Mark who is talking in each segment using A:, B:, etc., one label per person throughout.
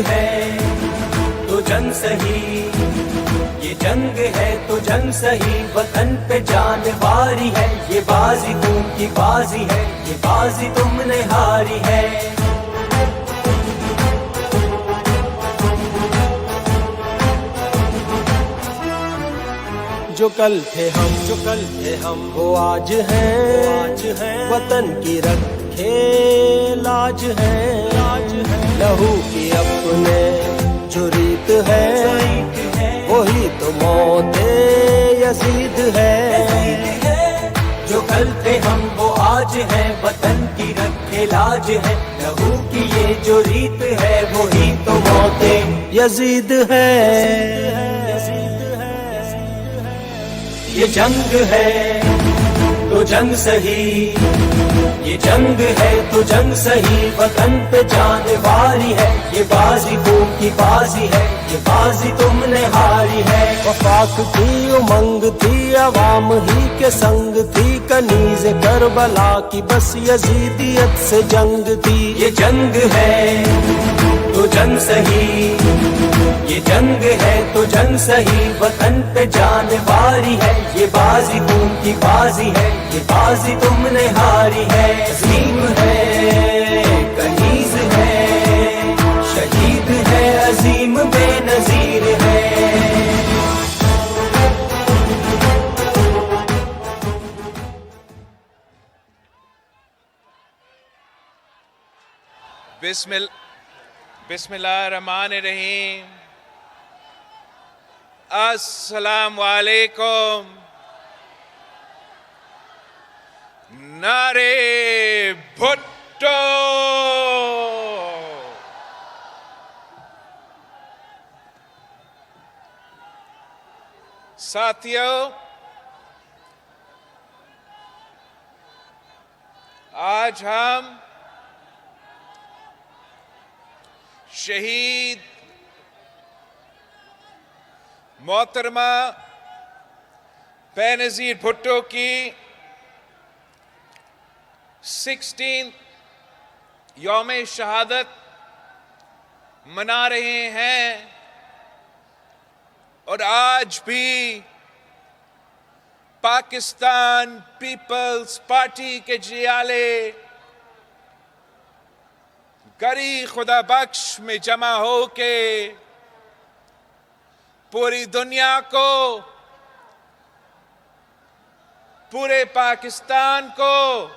A: ہے تو جنگ سہی، یہ جنگ ہے تو جنگ سہی، وطن پہ جان واری ہے، یہ بازی تم کی بازی ہے، یہ بازی تم نے ہاری ہے۔
B: جو کل تھے ہم وہ آج ہیں، وطن کی رکھے لاج ہے، لہو کی اپنے جو ریت ہے، وہی تو موت یزید ہے۔
A: جو کل تھے ہم وہ آج ہیں، وطن کی رکھے لاج ہے، لہو کی یہ جو ریت ہے، وہی تو موت
B: یزید ہے۔
A: یہ جنگ ہے تو جنگ سہی، یہ جنگ ہے تو جنگ سہی، وطن پہ جان واری ہے، یہ بازی تم کی بازی ہے، یہ بازی تم نے ہاری ہے۔
B: وفاق تھی امنگ تھی، عوام ہی کے سنگ تھی، کنیز کربلا کی بس یزیدیت سے جنگ تھی۔
A: یہ جنگ ہے تو جنگ سہی، یہ جنگ ہے تو جنگ سہی، وطن پہ جان واری ہے، یہ بازی تم کی بازی ہے، یہ بازی تم نے ہاری ہے۔ عظیم ہے کنیز ہے، شہید ہے عظیم بے نظیر ہے۔
C: بسم اللہ الرحمن الرحیم۔ السلام علیکم۔ نعرے بھٹو۔ ساتھیو، آج ہم شہید محترمہ بے نظیر بھٹو کی 16 یوم شہادت منا رہے ہیں، اور آج بھی پاکستان پیپلز پارٹی کے جیالے گری خدا بخش میں جمع ہو کے پوری دنیا کو، پورے پاکستان کو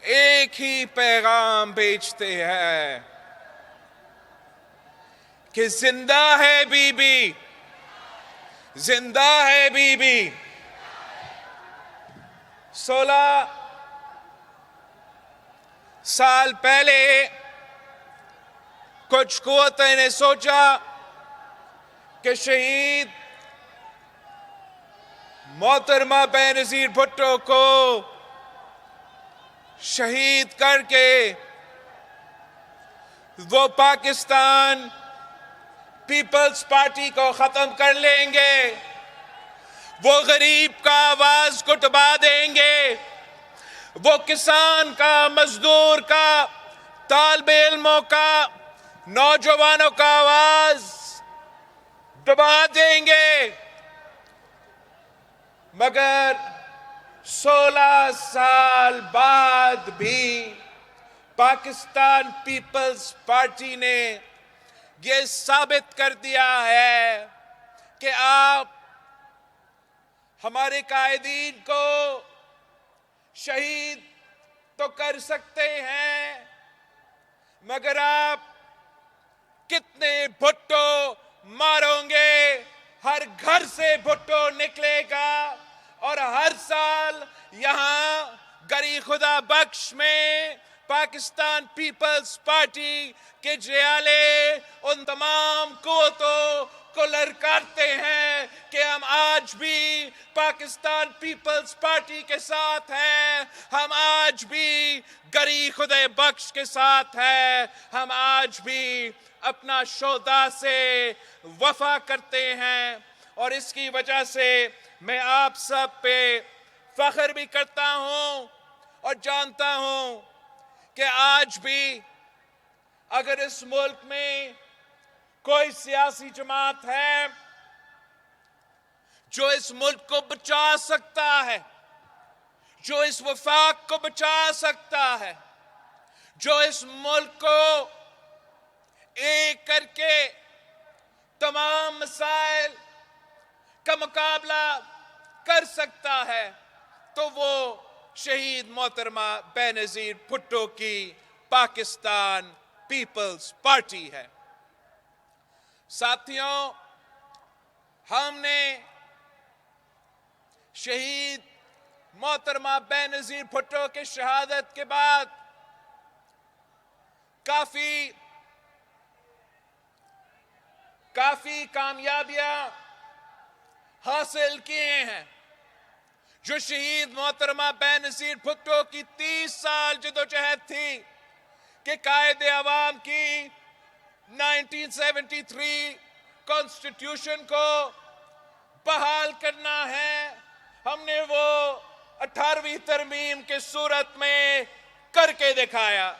C: ایک ہی پیغام بھیجتے ہیں کہ زندہ ہے بی بی، زندہ ہے بی بی۔ 16 سال پہلے کچھ قوتیں نے سوچا کہ شہید محترمہ بے نظیر بھٹو کو شہید کر کے وہ پاکستان پیپلز پارٹی کو ختم کر لیں گے، وہ غریب کا آواز کو دبا دیں گے، وہ کسان کا، مزدور کا، طالب علموں کا، نوجوانوں کا آواز دبا دیں گے۔ مگر 16 سال بعد بھی پاکستان پیپلز پارٹی نے یہ ثابت کر دیا ہے کہ آپ ہمارے قائدین کو شہید تو کر سکتے ہیں، مگر آپ کتنے بھٹو ماروں گے؟ ہر گھر سے بھٹو نکلے گا، اور ہر سال یہاں گری خدا بخش میں پاکستان پیپلز پارٹی کے جیالے ان تمام قوتوں کو للکارتے ہیں کہ ہم آج بھی پاکستان پیپلز پارٹی کے ساتھ ہیں، ہم آج بھی گری خدا بخش کے ساتھ ہیں، ہم آج بھی اپنا شہداء سے وفا کرتے ہیں۔ اور اس کی وجہ سے میں آپ سب پہ فخر بھی کرتا ہوں اور جانتا ہوں کہ آج بھی اگر اس ملک میں کوئی سیاسی جماعت ہے جو اس ملک کو بچا سکتا ہے، جو اس وفاق کو بچا سکتا ہے، جو اس ملک کو ایک کر کے تمام مسائل کا مقابلہ کر سکتا ہے، تو وہ شہید محترمہ بے نظیر بھٹو کی پاکستان پیپلز پارٹی ہے۔ ساتھیوں، ہم نے شہید محترمہ بے نظیر بھٹو کی شہادت کے بعد کافی کامیابیاں حاصل کیے ہیں۔ جو شہید محترمہ بے نظیر بھٹو کی 30 سال جدوجہد تھی کہ قائد عوام کی 1973 کانسٹیٹیوشن کو بحال کرنا ہے، ہم نے وہ 18ویں ترمیم کے صورت میں کر کے دکھایا۔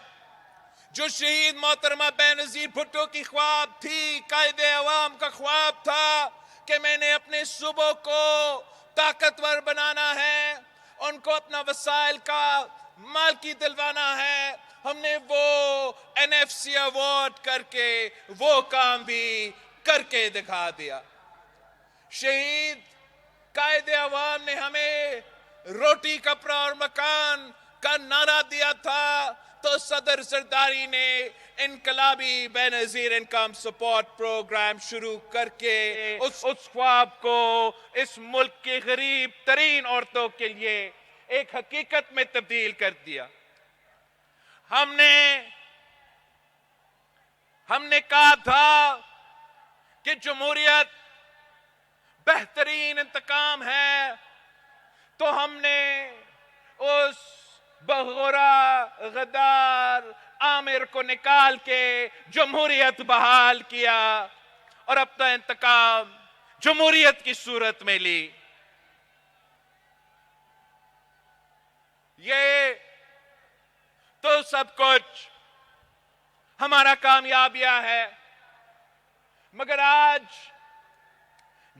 C: جو شہید محترمہ بے نظیر بھٹو کی خواب تھی، قائد عوام کا خواب تھا کہ میں نے اپنے صوبوں کو طاقتور بنانا ہے، ان کو اپنا وسائل کا مالکی دلوانا ہے، ہم نے وہ NFC ایوارڈ کر کے وہ کام بھی کر کے دکھا دیا۔ شہید قائد عوام نے ہمیں روٹی کپڑا اور مکان کا نعرہ دیا تھا، تو صدر زرداری نے انقلابی بے نظیر انکم سپورٹ پروگرام شروع کر کے اس خواب کو اس ملک کی غریب ترین عورتوں کے لیے ایک حقیقت میں تبدیل کر دیا۔ ہم نے کہا تھا کہ جمہوریت بہترین انتقام ہے، تو ہم نے اس بغورا غدار عامر کو نکال کے جمہوریت بحال کیا اور اپنا انتقام جمہوریت کی صورت میں لی۔ یہ تو سب کچھ ہمارا کامیابیاں ہے، مگر آج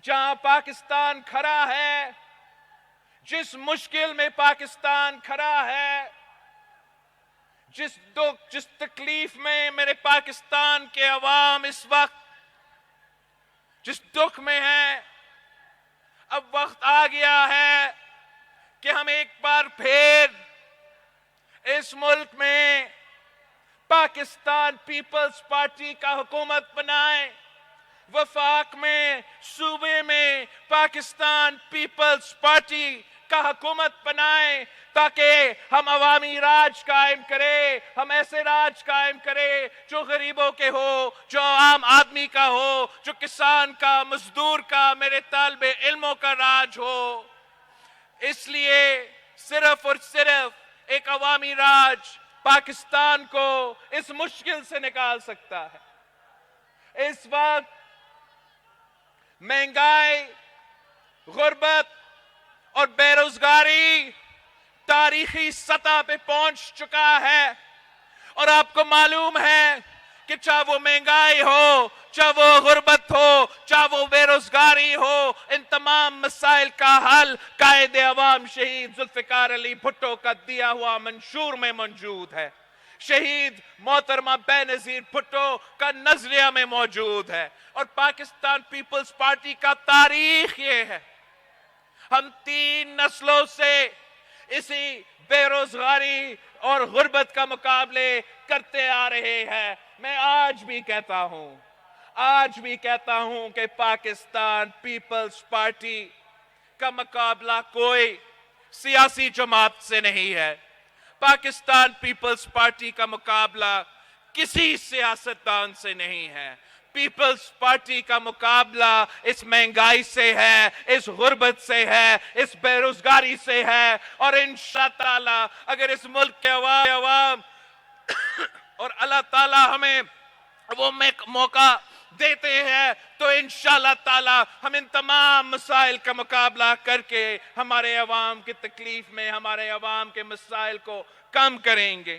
C: جہاں پاکستان کھڑا ہے، جس مشکل میں پاکستان کھڑا ہے، جس تکلیف میں میرے پاکستان کے عوام اس وقت جس دکھ میں ہیں، اب وقت آ گیا ہے کہ ہم ایک بار پھر اس ملک میں پاکستان پیپلز پارٹی کا حکومت بنائیں، وفاق میں صوبے میں پاکستان پیپلز پارٹی کا حکومت بنائیں، تاکہ ہم عوامی راج قائم کریں، ہم ایسے راج قائم کریں جو غریبوں کے ہو، جو عام آدمی کا ہو، جو کسان کا، مزدور کا، میرے طالب علموں کا راج ہو۔ اس لیے صرف اور صرف ایک عوامی راج پاکستان کو اس مشکل سے نکال سکتا ہے۔ اس وقت مہنگائی، غربت اور بے روزگاری تاریخی سطح پہ پہنچ چکا ہے، اور آپ کو معلوم ہے کہ چاہے وہ مہنگائی ہو، چاہے وہ غربت ہو، چاہے وہ بے روزگاری ہو، ان تمام مسائل کا حل قائد عوام شہید ذوالفقار علی بھٹو کا دیا ہوا منشور میں موجود ہے، شہید محترمہ بے نظیر بھٹو کا نظریہ میں موجود ہے، اور پاکستان پیپلز پارٹی کا تاریخ یہ ہے۔ ہم 3 نسلوں سے اسی بے روزگاری اور غربت کا مقابلے کرتے آ رہے ہیں۔ میں آج بھی کہتا ہوں کہ پاکستان پیپلز پارٹی کا مقابلہ کوئی سیاسی جماعت سے نہیں ہے، پاکستان پیپلز پارٹی کا مقابلہ کسی سیاستدان سے نہیں ہے، پیپلز پارٹی کا مقابلہ اس مہنگائی سے ہے، اس غربت سے ہے، اس بے روزگاری سے ہے، اور انشاءاللہ تعالی اگر اس ملک کے عوام اور اللہ تعالی ہمیں وہ موقع دیتے ہیں تو انشاءاللہ تعالی ہم ان تمام مسائل کا مقابلہ کر کے ہمارے عوام کی تکلیف میں، ہمارے عوام کے مسائل کو کم کریں گے۔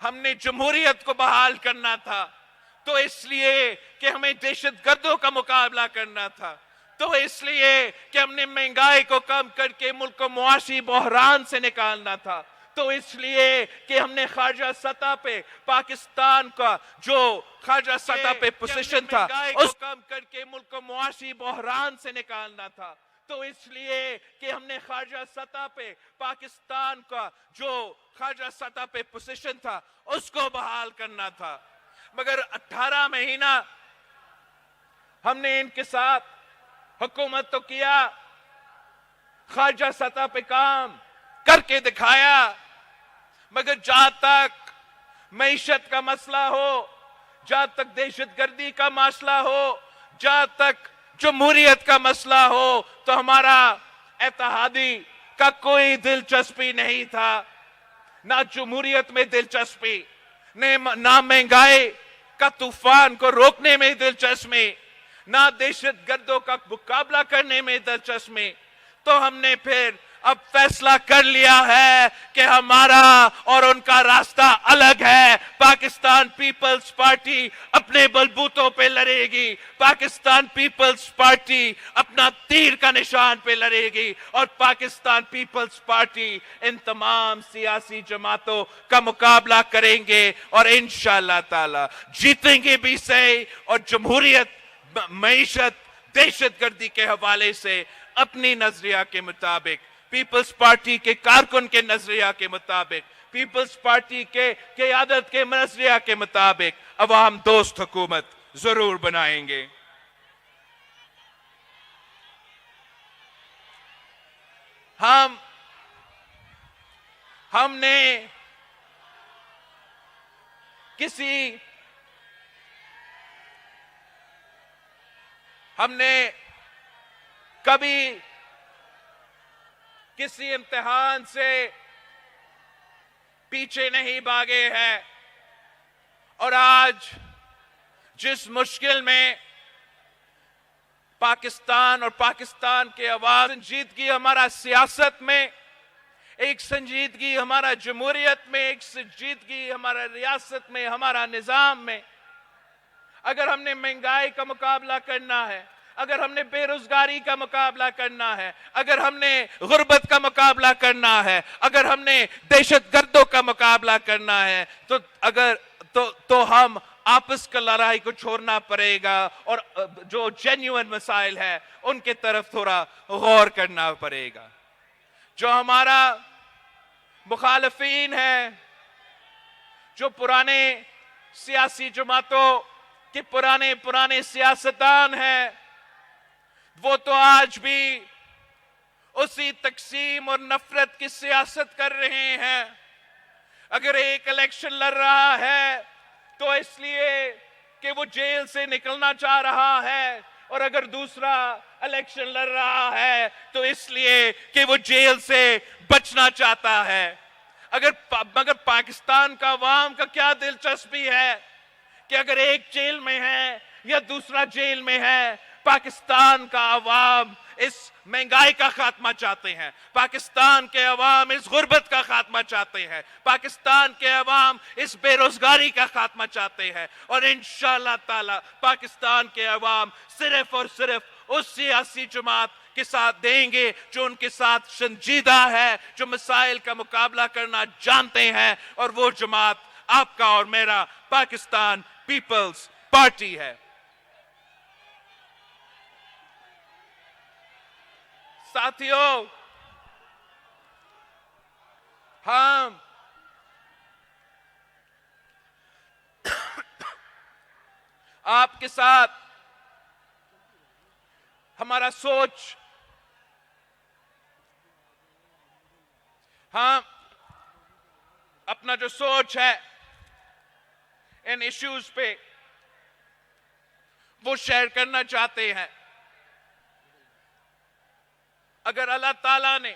C: ہم نے جمہوریت کو بحال کرنا تھا، تو اس لیے کہ ہمیں دہشت گردوں کا مقابلہ کرنا تھا، تو اس لیے کہ ہم نے مہنگائی کو کم کر کے ملک کو معاشی بحران سے نکالنا تھا، تو اس لیے کہ ہم نے خارجہ سطح پہ پاکستان کا جو خارجہ سطح پہ پوزیشن تھا اس کو کم کر کے ملک کو معاشی بحران سے نکالنا تھا، تو اس لیے کہ ہم نے خارجہ سطح پہ پاکستان کا جو خارجہ سطح پہ پوزیشن تھا اس کو بحال کرنا تھا۔ مگر 18 مہینہ ہم نے ان کے ساتھ حکومت تو کیا، خارجہ سطح پہ کام کر کے دکھایا، مگر جہاں تک معیشت کا مسئلہ ہو، جہاں تک دہشت گردی کا مسئلہ ہو، جہاں تک جمہوریت کا مسئلہ ہو، تو ہمارا اتحادی کا کوئی دلچسپی نہیں تھا، نہ جمہوریت میں دلچسپی، نہ مہنگائی کا طوفان کو روکنے میں دلچسپی، نہ دہشت گردوں کا مقابلہ کرنے میں دلچسپی۔ تو ہم نے پھر اب فیصلہ کر لیا ہے کہ ہمارا اور ان کا راستہ الگ ہے۔ پاکستان پیپلز پارٹی اپنے بلبوتوں پہ لڑے گی، پاکستان پیپلز پارٹی اپنا تیر کا نشان پہ لڑے گی، اور پاکستان پیپلز پارٹی ان تمام سیاسی جماعتوں کا مقابلہ کریں گے، اور انشاءاللہ تعالی جیتیں گے بھی صحیح، اور جمہوریت، معیشت، دہشت گردی کے حوالے سے اپنی نظریہ کے مطابق، پیپلز پارٹی کے کارکن کے نظریہ کے مطابق، پیپلز پارٹی کے قیادت کے نظریہ کے مطابق عوام دوست حکومت ضرور بنائیں گے۔ ہم نے کبھی کسی امتحان سے پیچھے نہیں بھاگے ہیں، اور آج جس مشکل میں پاکستان اور پاکستان کے عوام، سنجیدگی ہمارا سیاست میں، ایک سنجیدگی ہمارا جمہوریت میں، ایک سنجیدگی ہمارا ریاست میں، ہمارا نظام میں، اگر ہم نے مہنگائی کا مقابلہ کرنا ہے، اگر ہم نے بے روزگاری کا مقابلہ کرنا ہے، اگر ہم نے غربت کا مقابلہ کرنا ہے، اگر ہم نے دہشت گردوں کا مقابلہ کرنا ہے، تو ہم آپس کا لڑائی کو چھوڑنا پڑے گا، اور جو جینیون مسائل ہے ان کے طرف تھوڑا غور کرنا پڑے گا۔ جو ہمارا مخالفین ہیں، جو پرانے سیاسی جماعتوں کے پرانے سیاستدان ہیں، وہ تو آج بھی اسی تقسیم اور نفرت کی سیاست کر رہے ہیں۔ اگر ایک الیکشن لڑ رہا ہے تو اس لیے کہ وہ جیل سے نکلنا چاہ رہا ہے، اور اگر دوسرا الیکشن لڑ رہا ہے تو اس لیے کہ وہ جیل سے بچنا چاہتا ہے۔ مگر پاکستان کا عوام کا کیا دلچسپی ہے کہ اگر ایک جیل میں ہے یا دوسرا جیل میں ہے؟ پاکستان کا عوام اس مہنگائی کا خاتمہ چاہتے ہیں، پاکستان کے عوام اس غربت کا خاتمہ چاہتے ہیں، پاکستان کے عوام اس بے روزگاری کا خاتمہ چاہتے ہیں، اور انشاءاللہ تعالی پاکستان کے عوام صرف اور صرف اس سیاسی جماعت کے ساتھ دیں گے جو ان کے ساتھ سنجیدہ ہے، جو مسائل کا مقابلہ کرنا جانتے ہیں، اور وہ جماعت آپ کا اور میرا پاکستان پیپلز پارٹی ہے۔ ساتھیوں، ہم آپ کے ساتھ ہمارا سوچ، ہم اپنا جو سوچ ہے ان ایشوز پہ وہ شیئر کرنا چاہتے ہیں۔ اگر اللہ تعالیٰ نے،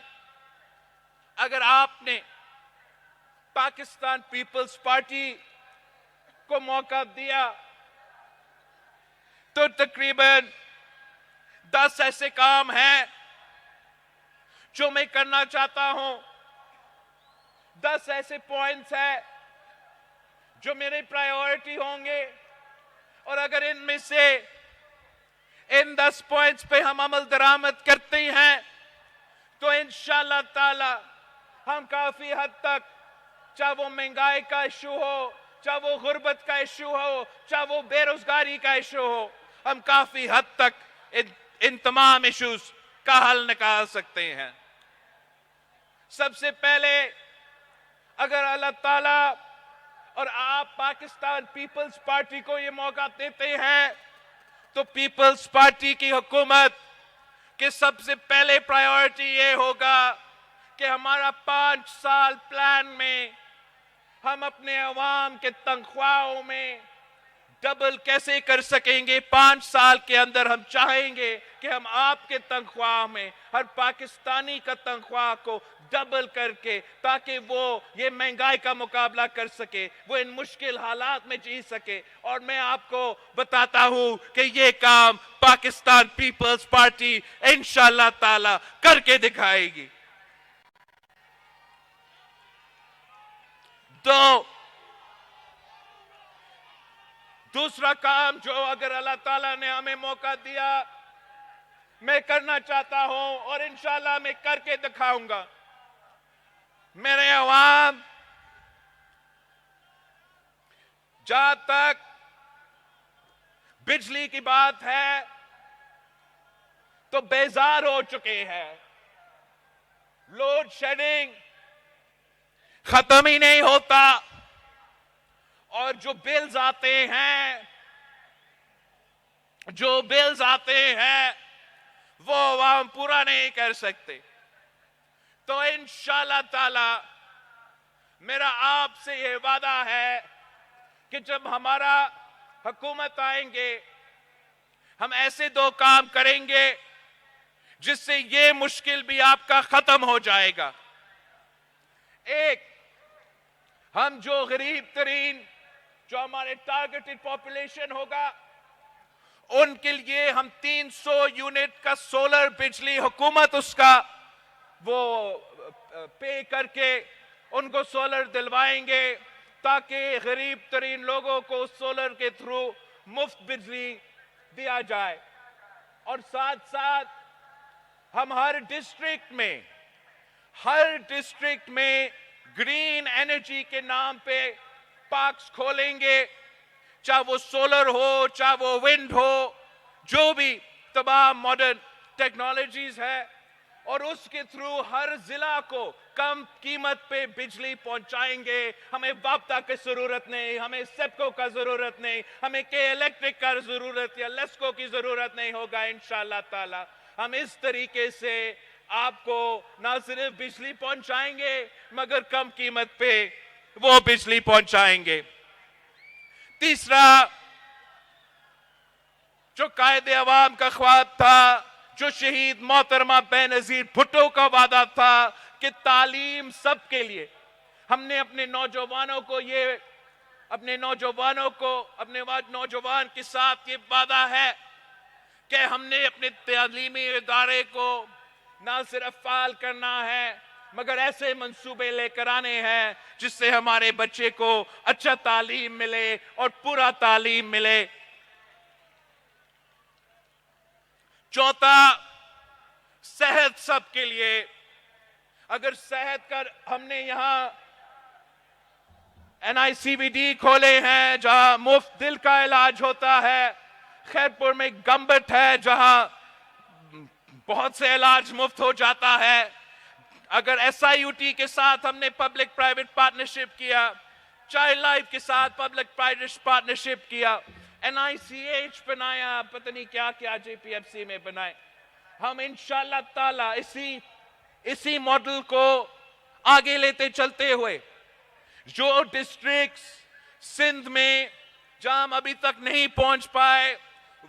C: اگر آپ نے پاکستان پیپلز پارٹی کو موقع دیا تو تقریباً 10 ایسے کام ہیں جو میں کرنا چاہتا ہوں، 10 ایسے پوائنٹس ہیں جو میرے پرائیورٹی ہوں گے، اور اگر ان میں سے ان 10 پوائنٹس پہ ہم عمل درآمد کرتے ہیں تو انشاءاللہ تعالی ہم کافی حد تک، چاہے وہ مہنگائی کا ایشو ہو، چاہے وہ غربت کا ایشو ہو، چاہے وہ بے روزگاری کا ایشو ہو، ہم کافی حد تک ان تمام ایشوز کا حل نکال سکتے ہیں۔ سب سے پہلے اگر اللہ تعالیٰ اور آپ پاکستان پیپلز پارٹی کو یہ موقع دیتے ہیں تو پیپلز پارٹی کی حکومت کے سب سے پہلے پرائیورٹی یہ ہوگا کہ ہمارا 5 سال پلان میں ہم اپنے عوام کے تنخواہوں میں ڈبل کیسے کر سکیں گے۔ 5 سال کے اندر ہم چاہیں گے کہ ہم آپ کے تنخواہ میں ہر پاکستانی کا تنخواہ کو ڈبل کر کے، تاکہ وہ یہ مہنگائی کا مقابلہ کر سکے، وہ ان مشکل حالات میں جی سکے۔ اور میں آپ کو بتاتا ہوں کہ یہ کام پاکستان پیپلز پارٹی انشاءاللہ تعالی کر کے دکھائے گی۔ دوسرا کام جو اگر اللہ تعالیٰ نے ہمیں موقع دیا میں کرنا چاہتا ہوں، اور انشاءاللہ میں کر کے دکھاؤں گا۔ میرے عوام جہاں تک بجلی کی بات ہے تو بیزار ہو چکے ہیں۔ لوڈ شیڈنگ ختم ہی نہیں ہوتا، اور جو بلز آتے ہیں وہ عوام پورا نہیں کر سکتے۔ تو انشاءاللہ تعالی میرا آپ سے یہ وعدہ ہے کہ جب ہمارا حکومت آئیں گے ہم ایسے 2 کام کریں گے جس سے یہ مشکل بھی آپ کا ختم ہو جائے گا۔ ایک، ہم جو غریب ترین جو ہمارے ٹارگیٹڈ پاپولیشن ہوگا ان کے لیے ہم 300 یونٹ کا سولر بجلی حکومت اس کا وہ پے کر کے ان کو سولر دلوائیں گے، تاکہ غریب ترین لوگوں کو سولر کے تھرو مفت بجلی دیا جائے۔ اور ساتھ ساتھ ہم ہر ڈسٹرکٹ میں گرین انرجی کے نام پہ پارکس کھولیں گے، چاہے وہ سولر ہو، چاہے وہ ونڈ ہو، جو بھی تمام ماڈرن ٹیکنالوجیز ہے، اور اس کے تھرو ہر ضلع کو کم قیمت پہ بجلی پہنچائیں گے۔ ہمیں وابتا کی ضرورت نہیں، ہمیں سیپکو کا ضرورت نہیں، ہمیں کے الیکٹرک کا ضرورت یا لیسکو کی ضرورت نہیں ہوگا۔ انشاءاللہ تعالی ہم اس طریقے سے آپ کو نہ صرف بجلی پہنچائیں گے مگر کم قیمت پہ وہ بجلی پہنچائیں گے۔ تیسرا، جو قائد عوام کا خواب تھا، جو شہید محترمہ بینظیر بھٹو کا وعدہ تھا کہ تعلیم سب کے لیے، ہم نے اپنے نوجوانوں کے ساتھ یہ وعدہ ہے کہ ہم نے اپنے تعلیمی ادارے کو نہ صرف فعال کرنا ہے مگر ایسے منصوبے لے کر آنے ہیں جس سے ہمارے بچے کو اچھا تعلیم ملے اور پورا تعلیم ملے۔ چوتھا، صحت سب کے لیے۔ اگر صحت کا ہم نے یہاں NICVD کھولے ہیں جہاں مفت دل کا علاج ہوتا ہے، خیرپور میں گمبٹ ہے جہاں بہت سے علاج مفت ہو جاتا ہے۔ اگر SIUT کے ساتھ ہم نے پبلک پرائیویٹ پارٹنرشپ کیا، چائلڈ لائف کے ساتھ پبلک پرائیویٹ پارٹنرشپ کیا، NICH بنایا، پتہ نہیں کیا کیا JPFC میں بنائے، ہم انشاءاللہ تعالی اسی ماڈل کو آگے لیتے چلتے ہوئے جو ڈسٹرکٹس سندھ میں جہاں ہم ابھی تک نہیں پہنچ پائے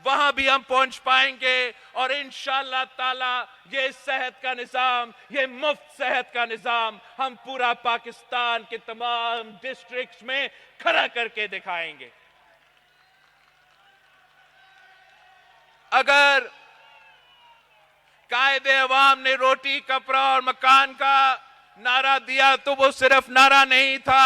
C: وہاں بھی ہم پہنچ پائیں گے، اور انشاءاللہ تعالی یہ صحت کا نظام، یہ مفت صحت کا نظام ہم پورا پاکستان کے تمام ڈسٹرکٹس میں کھڑا کر کے دکھائیں گے۔ اگر قائد عوام نے روٹی، کپڑا اور مکان کا نعرہ دیا تو وہ صرف نعرہ نہیں تھا،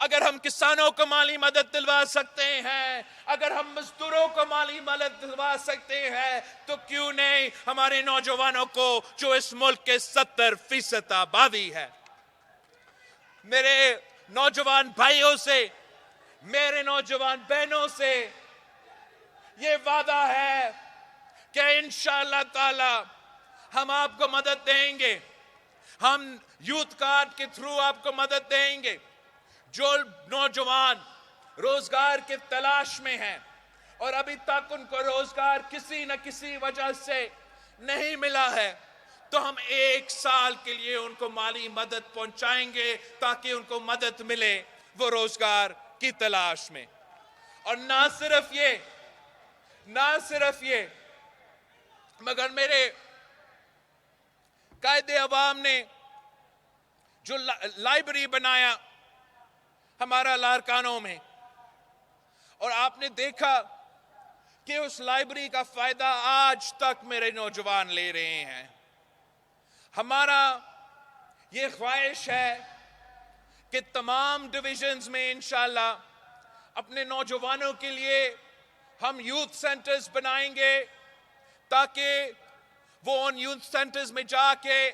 C: اگر ہم کسانوں کو مالی مدد دلوا سکتے ہیں، اگر ہم مزدوروں کو مالی مدد دلوا سکتے ہیں، تو کیوں نہیں ہمارے نوجوانوں کو جو اس ملک کے 70% آبادی ہے۔ میرے نوجوان بھائیوں سے، میرے نوجوان بہنوں سے یہ وعدہ ہے کہ انشاءاللہ تعالی ہم آپ کو مدد دیں گے، ہم یوتھ کارڈ کے تھرو آپ کو مدد دیں گے۔ جو نوجوان روزگار کی تلاش میں ہیں اور ابھی تک ان کو روزگار کسی نہ کسی وجہ سے نہیں ملا ہے، تو ہم 1 سال کے لیے ان کو مالی مدد پہنچائیں گے تاکہ ان کو مدد ملے وہ روزگار کی تلاش میں۔ اور نہ صرف یہ مگر میرے قائد عوام نے جو لائبریری بنایا ہمارا لاڑکانوں میں، اور آپ نے دیکھا کہ اس لائبریری کا فائدہ آج تک میرے نوجوان لے رہے ہیں۔ ہمارا یہ خواہش ہے کہ تمام ڈویژنز میں انشاءاللہ اپنے نوجوانوں کے لیے ہم یوتھ سینٹرز بنائیں گے، تاکہ وہ ان یوتھ سینٹرز میں جا کے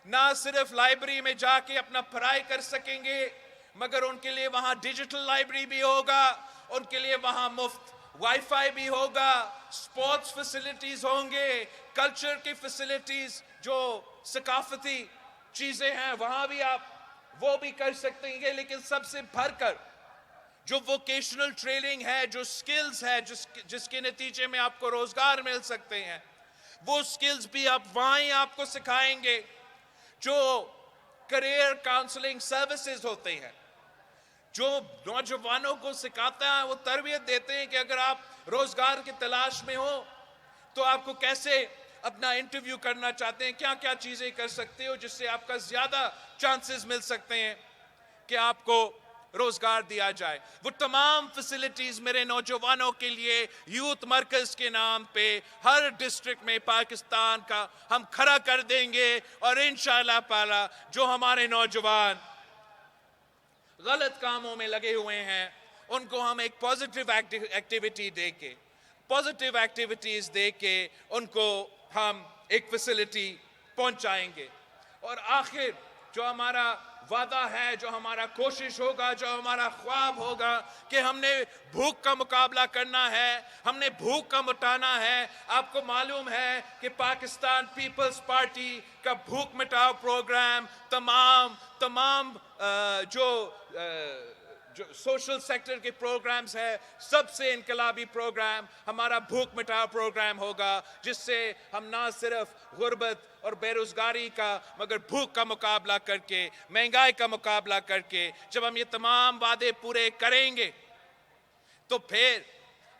C: نہ صرف لائبریری میں جا کے اپنا پڑھائی کر سکیں گے، مگر ان کے لیے وہاں ڈیجیٹل لائبریری بھی ہوگا، ان کے لیے وہاں مفت وائی فائی بھی ہوگا، سپورٹس فیسلٹیز ہوں گے، کلچر کی فیسلٹیز جو ثقافتی چیزیں ہیں وہاں بھی آپ وہ بھی کر سکتے ہیں۔ لیکن سب سے بڑھ کر جو ووکیشنل ٹریننگ ہے، جو سکلز ہے جس کے نتیجے میں آپ کو روزگار مل سکتے ہیں، وہ سکلز بھی آپ وہاں ہی آپ کو سکھائیں گے۔ جو کریئر کاؤنسلنگ سروسز ہوتے ہیں، جو نوجوانوں کو سکھاتا ہے، وہ تربیت دیتے ہیں کہ اگر آپ روزگار کی تلاش میں ہو تو آپ کو کیسے اپنا انٹرویو کرنا چاہتے ہیں، کیا کیا چیزیں کر سکتے ہو جس سے آپ کا زیادہ چانسز مل سکتے ہیں کہ آپ کو روزگار دیا جائے۔ وہ تمام فیسلٹیز میرے نوجوانوں کے لیے یوتھ مرکز کے نام پہ ہر ڈسٹرکٹ میں پاکستان کا ہم کھڑا کر دیں گے، اور انشاءاللہ تعالی جو ہمارے نوجوان غلط کاموں میں لگے ہوئے ہیں ان کو ہم ایک پازیٹیو ایکٹیویٹیز دے کے ان کو ہم ایک فیسلٹی پہنچائیں گے۔ اور آخر جو ہمارا وعدہ ہے، جو ہمارا کوشش ہوگا، جو ہمارا خواب ہوگا کہ ہم نے بھوک کا مقابلہ کرنا ہے، ہم نے بھوک کا مٹانا ہے۔ آپ کو معلوم ہے کہ پاکستان پیپلز پارٹی کا بھوک مٹاؤ پروگرام تمام جو سوشل سیکٹر کے پروگرامز ہیں، سب سے انقلابی پروگرام ہمارا بھوک مٹاؤ پروگرام ہوگا، جس سے ہم نہ صرف غربت اور بے روزگاری کا مگر بھوک کا مقابلہ کر کے، مہنگائی کا مقابلہ کر کے جب ہم یہ تمام وعدے پورے کریں گے تو پھر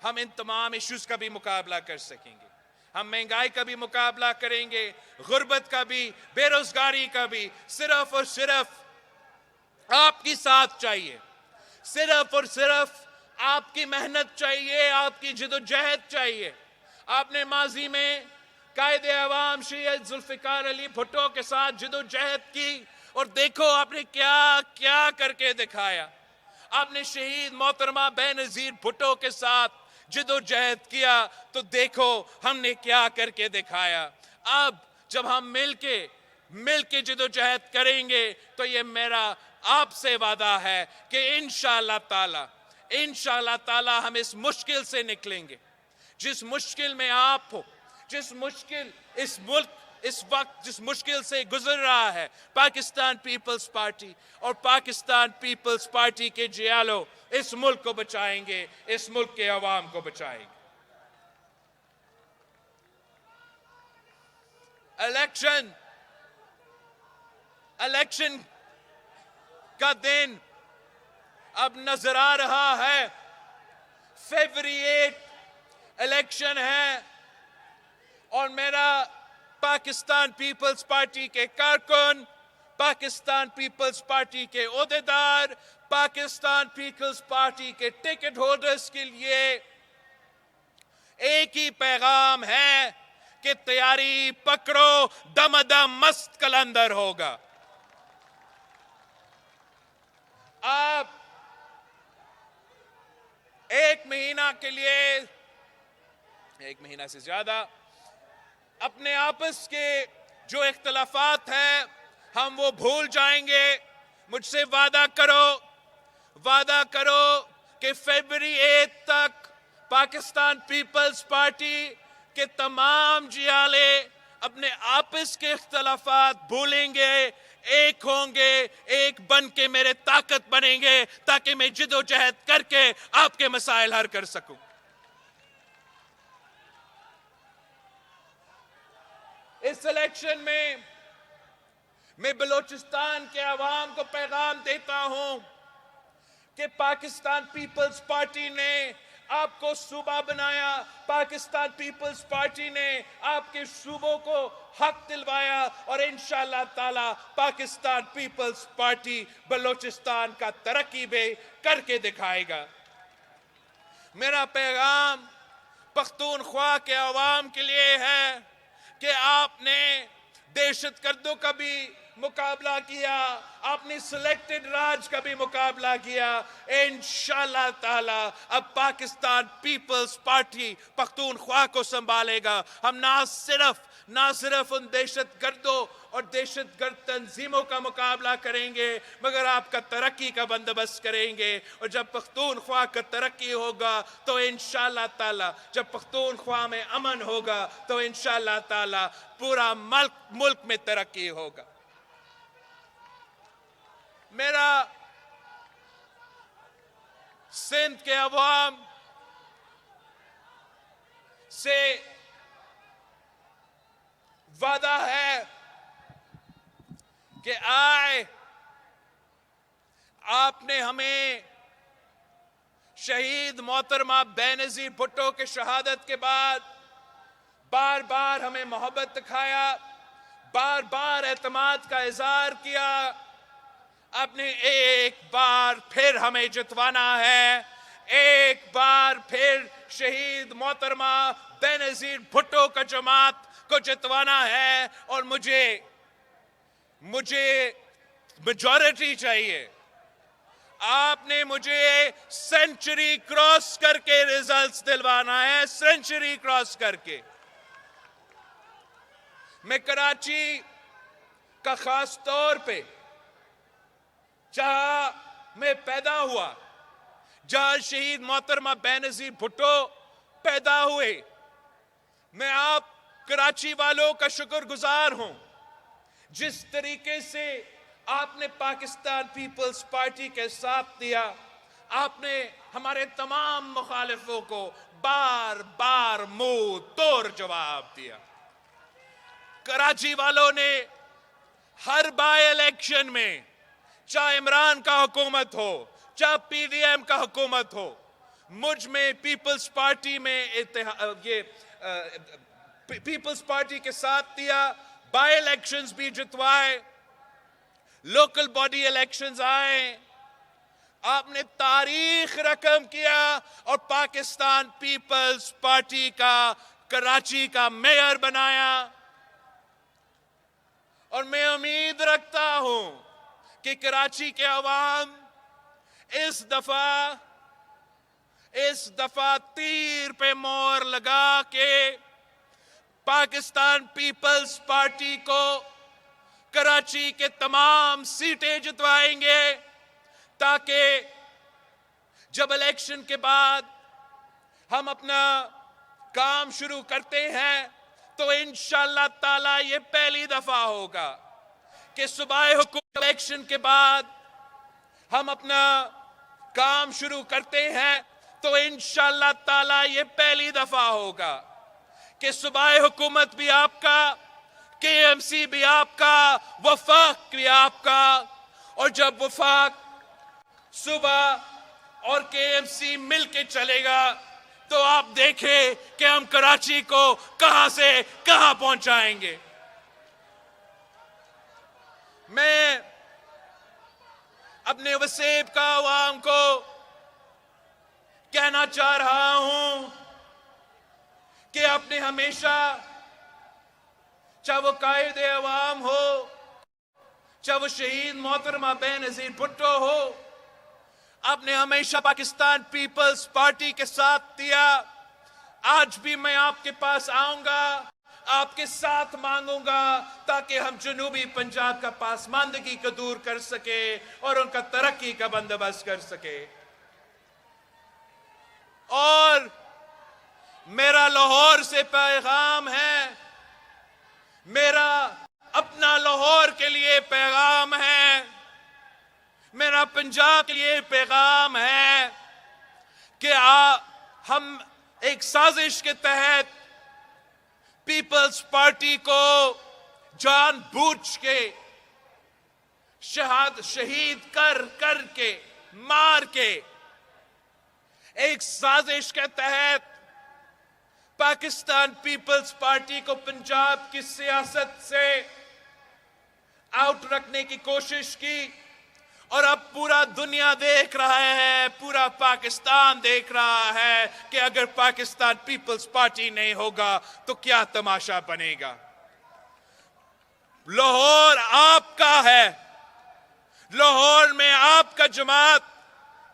C: ہم ان تمام ایشوز کا بھی مقابلہ کر سکیں گے۔ ہم مہنگائی کا بھی مقابلہ کریں گے، غربت کا بھی، بے روزگاری کا بھی۔ صرف اور صرف آپ کی ساتھ چاہیے، صرف اور صرف آپ کی محنت چاہیے، آپ کی جدوجہد چاہیے۔ آپ نے ماضی میں قائد عوام سید ذوالفقار علی بھٹو کے ساتھ جدوجہد کی، اور دیکھو آپ نے کیا کیا کر کے دکھایا۔ آپ نے شہید محترمہ بے نظیر بھٹو کے ساتھ جدوجہد کیا، تو دیکھو ہم نے کیا کر کے دکھایا۔ اب جب ہم مل کے جدوجہد کریں گے تو یہ میرا آپ سے وعدہ ہے کہ انشاءاللہ تعالی ہم اس مشکل سے نکلیں گے۔ جس مشکل میں آپ ہو، جس مشکل اس ملک اس وقت جس مشکل سے گزر رہا ہے، پاکستان پیپلز پارٹی اور پاکستان پیپلز پارٹی کے جیالو اس ملک کو بچائیں گے، اس ملک کے عوام کو بچائیں گے۔ الیکشن کا دن اب نظر آ رہا ہے۔ فیبری 8 الیکشن ہے، اور میرا پاکستان پیپلز پارٹی کے کارکن، پاکستان پیپلز پارٹی کے عہدیدار، پاکستان پیپلز پارٹی کے ٹکٹ ہولڈرز کے لیے ایک ہی پیغام ہے کہ تیاری پکڑو، دم دم مست کلندر ہوگا۔ آپ ایک مہینہ کے لیے، ایک مہینہ سے زیادہ اپنے آپس کے جو اختلافات ہیں ہم وہ بھول جائیں گے. مجھ سے وعدہ کرو کہ فیبری 8 تک پاکستان پیپلز پارٹی کے تمام جیالے اپنے آپس کے اختلافات بھولیں گے، ایک ہوں گے، ایک بن کے میرے طاقت بنیں گے تاکہ میں جد و جہد کر کے آپ کے مسائل حل کر سکوں. اس الیکشن میں بلوچستان کے عوام کو پیغام دیتا ہوں کہ پاکستان پیپلز پارٹی نے آپ کو صوبہ بنایا، پاکستان پیپلز پارٹی نے آپ کے صوبوں کو حق دلوایا، اور انشاءاللہ تعالی پاکستان پیپلز پارٹی بلوچستان کا ترقی بھی کر کے دکھائے گا. میرا پیغام پختونخوا کے عوام کے لیے ہے کہ آپ نے دہشت گردوں کا بھی مقابلہ کیا، آپ نے سلیکٹڈ راج کا بھی مقابلہ کیا. انشاءاللہ تعالی اب پاکستان پیپلز پارٹی پختونخوا کو سنبھالے گا. ہم نہ صرف ان دہشت گردوں اور دہشت گرد تنظیموں کا مقابلہ کریں گے مگر آپ کا ترقی کا بندوبست کریں گے. اور جب پختونخوا کا ترقی ہوگا تو انشاءاللہ تعالی، جب پختونخوا میں امن ہوگا تو انشاءاللہ تعالی پورا ملک میں ترقی ہوگا. میرا سندھ کے عوام سے وعدہ ہے کہ آپ نے ہمیں شہید محترمہ بینظیر بھٹو کے شہادت کے بعد بار بار ہمیں محبت دکھایا، بار بار اعتماد کا اظہار کیا. آپ نے ایک بار پھر ہمیں جتوانا ہے، ایک بار پھر شہید محترمہ بینظیر بھٹو کا جماعت کو جتوانا ہے، اور مجھے میجورٹی چاہیے. آپ نے مجھے سینچری کراس کر کے ریزلٹس دلوانا ہے، سینچری کراس کر کے. میں کراچی کا خاص طور پہ، جہاں میں پیدا ہوا، جہاں شہید محترمہ بینظیر بھٹو پیدا ہوئے، میں آپ کراچی والوں کا شکر گزار ہوں. جس طریقے سے آپ نے پاکستان پیپلز پارٹی کے ساتھ دیا، آپ نے ہمارے تمام مخالفوں کو بار بار منہ توڑ جواب دیا. کراچی والوں نے ہر بائی الیکشن میں، چاہے عمران کا حکومت ہو، چاہے پی ڈی ایم کا حکومت ہو، مجھ میں پیپلز پارٹی میں پیپلز پارٹی کے ساتھ دیا. بائی الیکشنز بھی جتوائے، لوکل باڈی الیکشنز آئے، آپ نے تاریخ رقم کیا اور پاکستان پیپلز پارٹی کا کراچی کا میئر بنایا. اور میں امید رکھتا ہوں کہ کراچی کے عوام اس دفعہ تیر پہ مور لگا کے پاکستان پیپلز پارٹی کو کراچی کے تمام سیٹیں جتوائیں گے، تاکہ جب الیکشن کے بعد ہم اپنا کام شروع کرتے ہیں تو انشاءاللہ تعالی یہ پہلی دفعہ ہوگا کہ صوبائی حکومت الیکشن کے بعد ہم اپنا کام شروع کرتے ہیں تو انشاءاللہ تعالی یہ پہلی دفعہ ہوگا کہ صوبائی حکومت بھی آپ کا، کے ایم سی بھی آپ کا، وفاق بھی آپ کا. اور جب وفاق، صوبہ اور کے ایم سی مل کے چلے گا تو آپ دیکھیں کہ ہم کراچی کو کہاں سے کہاں پہنچائیں گے. میں اپنے وسیب کا عوام کو کہنا چاہ رہا ہوں کہ آپ نے ہمیشہ، چاہے وہ قائد عوام ہو، چاہے وہ شہید محترمہ بینظیر بھٹو ہو، آپ نے ہمیشہ پاکستان پیپلز پارٹی کے ساتھ دیا. آج بھی میں آپ کے پاس آؤں گا, آپ کے ساتھ مانگوں گا تاکہ ہم جنوبی پنجاب کا پاسماندگی کو دور کر سکے اور ان کا ترقی کا بندوبست کر سکے. اور میرا لاہور سے پیغام ہے, میرا اپنا لاہور کے لیے پیغام ہے, میرا پنجاب کے لیے پیغام ہے کہ ہم ایک سازش کے تحت پیپلز پارٹی کو جان بوجھ کے شہید کر کے مار کے ایک سازش کے تحت پاکستان پیپلز پارٹی کو پنجاب کی سیاست سے آؤٹ رکھنے کی کوشش کی. اور اب پورا دنیا دیکھ رہا ہے, پورا پاکستان دیکھ رہا ہے کہ اگر پاکستان پیپلز پارٹی نہیں ہوگا تو کیا تماشا بنے گا. لاہور آپ کا ہے, لاہور میں آپ کا جماعت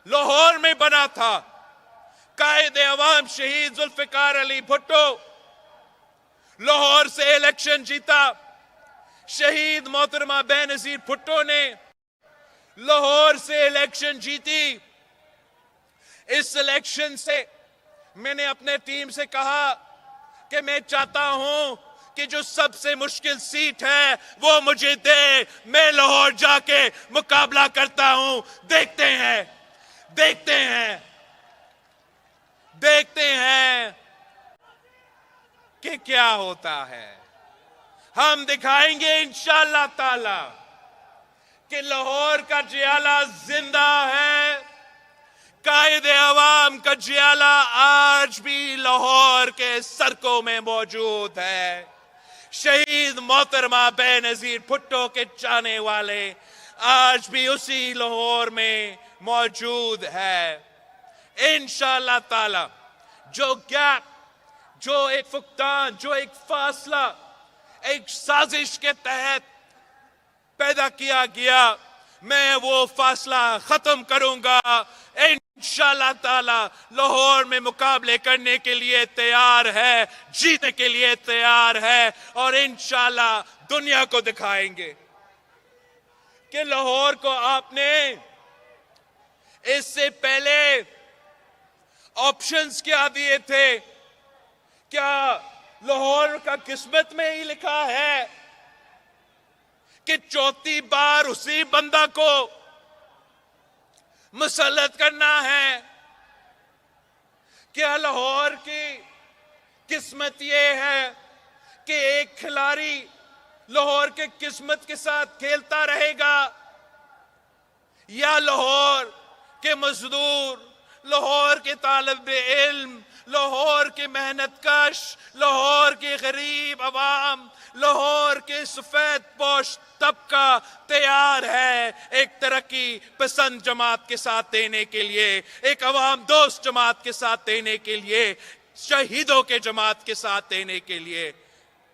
C: لاہور میں بنا تھا. قائد عوام شہید ذوالفقار علی بھٹو لاہور سے الیکشن جیتا. شہید محترمہ بے نظیر بھٹو نے لاہور سے الیکشن جیتی. اس الیکشن سے میں نے اپنے ٹیم سے کہا کہ میں چاہتا ہوں کہ جو سب سے مشکل سیٹ ہے وہ مجھے دے, میں لاہور جا کے مقابلہ کرتا ہوں. دیکھتے ہیں کہ کیا ہوتا ہے. ہم دکھائیں گے انشاءاللہ تعالی کہ لاہور کا جیالہ زندہ ہے. قائد عوام کا جیالہ آج بھی لاہور کے سڑکوں میں موجود ہے. شہید محترمہ بے نظیر بھٹو کے چاہنے والے آج بھی اسی لاہور میں موجود ہے. انشاءاللہ تعالی جو گیپ, جو ایک فقدان, جو ایک فاصلہ ایک سازش کے تحت پیدا کیا گیا, میں وہ فاصلہ ختم کروں گا. انشاءاللہ تعالی لاہور میں مقابلے کرنے کے لیے تیار ہے, جیتنے کے لیے تیار ہے, اور انشاءاللہ دنیا کو دکھائیں گے کہ لاہور کو آپ نے اس سے پہلے آپشنز کیا دیے تھے. کیا لاہور کا قسمت میں ہی لکھا ہے کہ چوتھی بار اسی بندہ کو مسلط کرنا ہے؟ کیا لاہور کی قسمت یہ ہے کہ ایک کھلاڑی لاہور کے قسمت کے ساتھ کھیلتا رہے گا, یا لاہور کے مزدور, لاہور کے طالب علم, لاہور کے محنت کش, لاہور کے غریب عوام, لاہور کے سفید پوش طبقہ تیار ہے ایک ترقی پسند جماعت کے ساتھ دینے کے لیے, ایک عوام دوست جماعت کے ساتھ دینے کے لیے, شہیدوں کے جماعت کے ساتھ دینے کے لیے.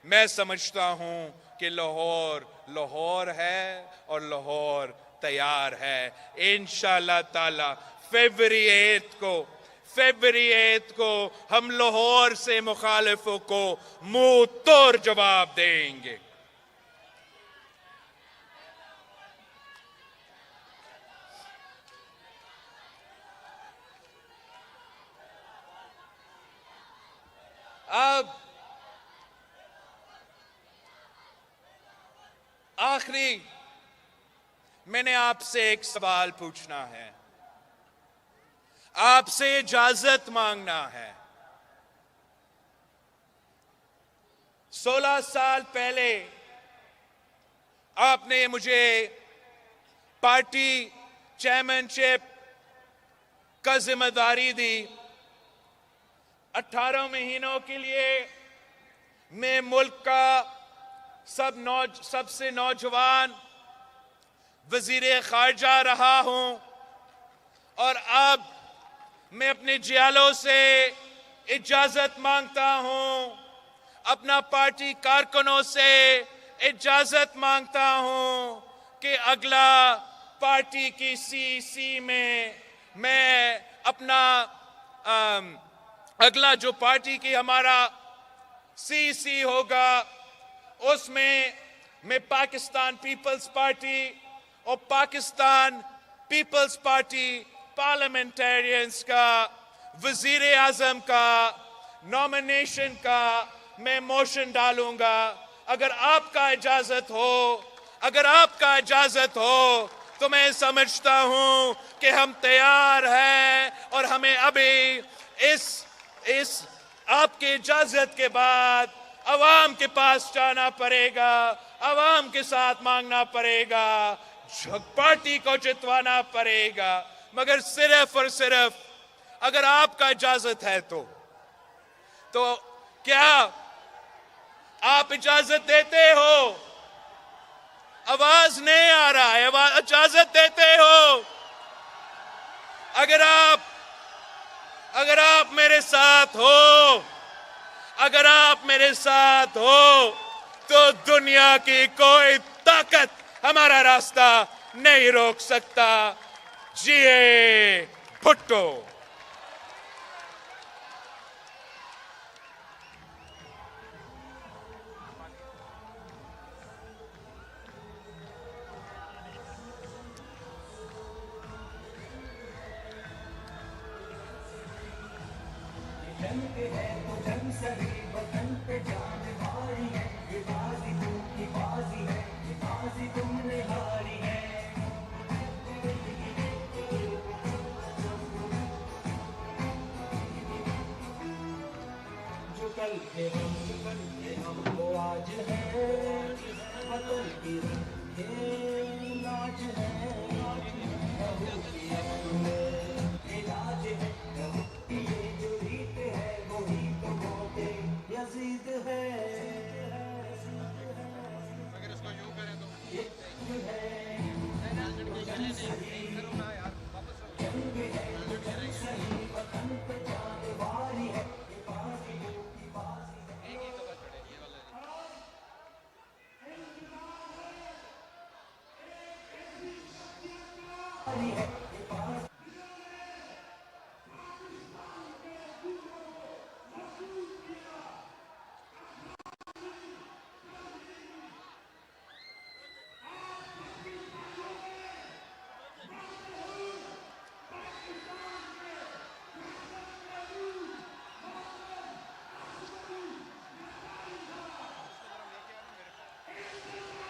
C: میں سمجھتا ہوں کہ لاہور ہے اور لاہور تیار ہے. انشاءاللہ تعالی فیبری 8 کو ہم لاہور سے مخالفوں کو منہ توڑ جواب دیں گے. اب آخری میں نے آپ سے ایک سوال پوچھنا ہے, آپ سے اجازت مانگنا ہے. 16 سال پہلے آپ نے مجھے پارٹی چیئرمین شپ کا ذمہ داری دی. 18 مہینوں کے لیے میں ملک کا سب سے نوجوان وزیر خارجہ رہا ہوں, اور اب میں اپنے جیالوں سے اجازت مانگتا ہوں, اپنا پارٹی کارکنوں سے اجازت مانگتا ہوں کہ اگلا پارٹی کی CC میں میں اپنا اگلا جو پارٹی کی ہمارا سی ہوگا اس میں پاکستان پیپلز پارٹی اور پاکستان پیپلز پارٹی پارلیمنٹیرینز کا وزیر اعظم کا نامینیشن کا میں موشن ڈالوں گا. اگر آپ کا اجازت ہو تو میں سمجھتا ہوں کہ ہم تیار ہیں اور ہمیں ابھی اس آپ کی اجازت کے بعد عوام کے پاس جانا پڑے گا, عوام کے ساتھ مانگنا پڑے گا, پارٹی کو جتوانا پڑے گا. مگر صرف اور صرف اگر آپ کا اجازت ہے تو کیا آپ اجازت دیتے ہو؟ آواز نہیں آ رہا ہے. اجازت دیتے ہو؟ اگر آپ میرے ساتھ ہو تو دنیا کی کوئی طاقت ہمارا راستہ نہیں روک سکتا. جیے بھٹو.
A: جنگ ہے تو جنگ سہی وطن پہ جان باری ہے, یہ بازی تم کی بازی ہے, یہ بازی تم نے ہاری ہے. جو کل کے ہم وہ آج ہے, وطن کی